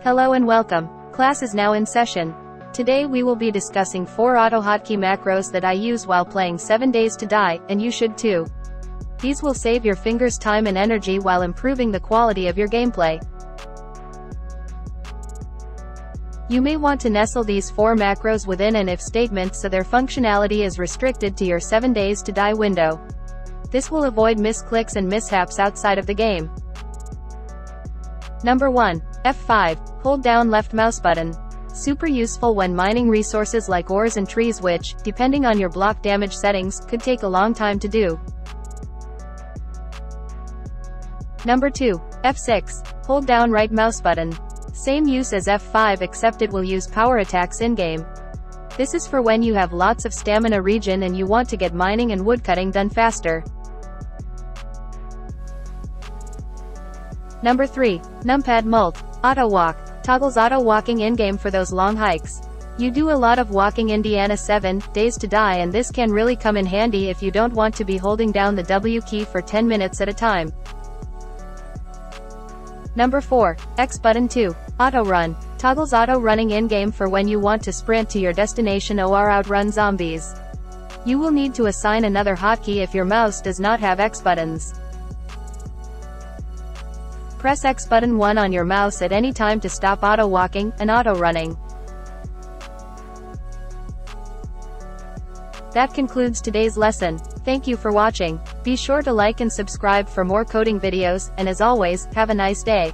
Hello and welcome. Class is now in session. Today we will be discussing 4 AutoHotKey macros that I use while playing 7 Days to Die, and you should too. These will save your fingers time and energy while improving the quality of your gameplay. You may want to nestle these 4 macros within an if statement so their functionality is restricted to your 7 Days to Die window. This will avoid misclicks and mishaps outside of the game. Number 1. F5. Hold down left mouse button. Super useful when mining resources like ores and trees which, depending on your block damage settings, could take a long time to do. Number 2. F6. Hold down right mouse button. Same use as F5 except it will use power attacks in-game. This is for when you have lots of stamina regen and you want to get mining and woodcutting done faster. Number 3. Numpad Mult. Auto Walk. Toggles auto walking in-game for those long hikes. You do a lot of walking in Indiana 7 Days to Die and this can really come in handy if you don't want to be holding down the W key for 10 minutes at a time. Number 4. X button 2. Auto Run. Toggles auto running in-game for when you want to sprint to your destination or outrun zombies. You will need to assign another hotkey if your mouse does not have X buttons. Press X button 1 on your mouse at any time to stop auto walking and auto running. That concludes today's lesson. Thank you for watching. Be sure to like and subscribe for more coding videos, and as always, have a nice day.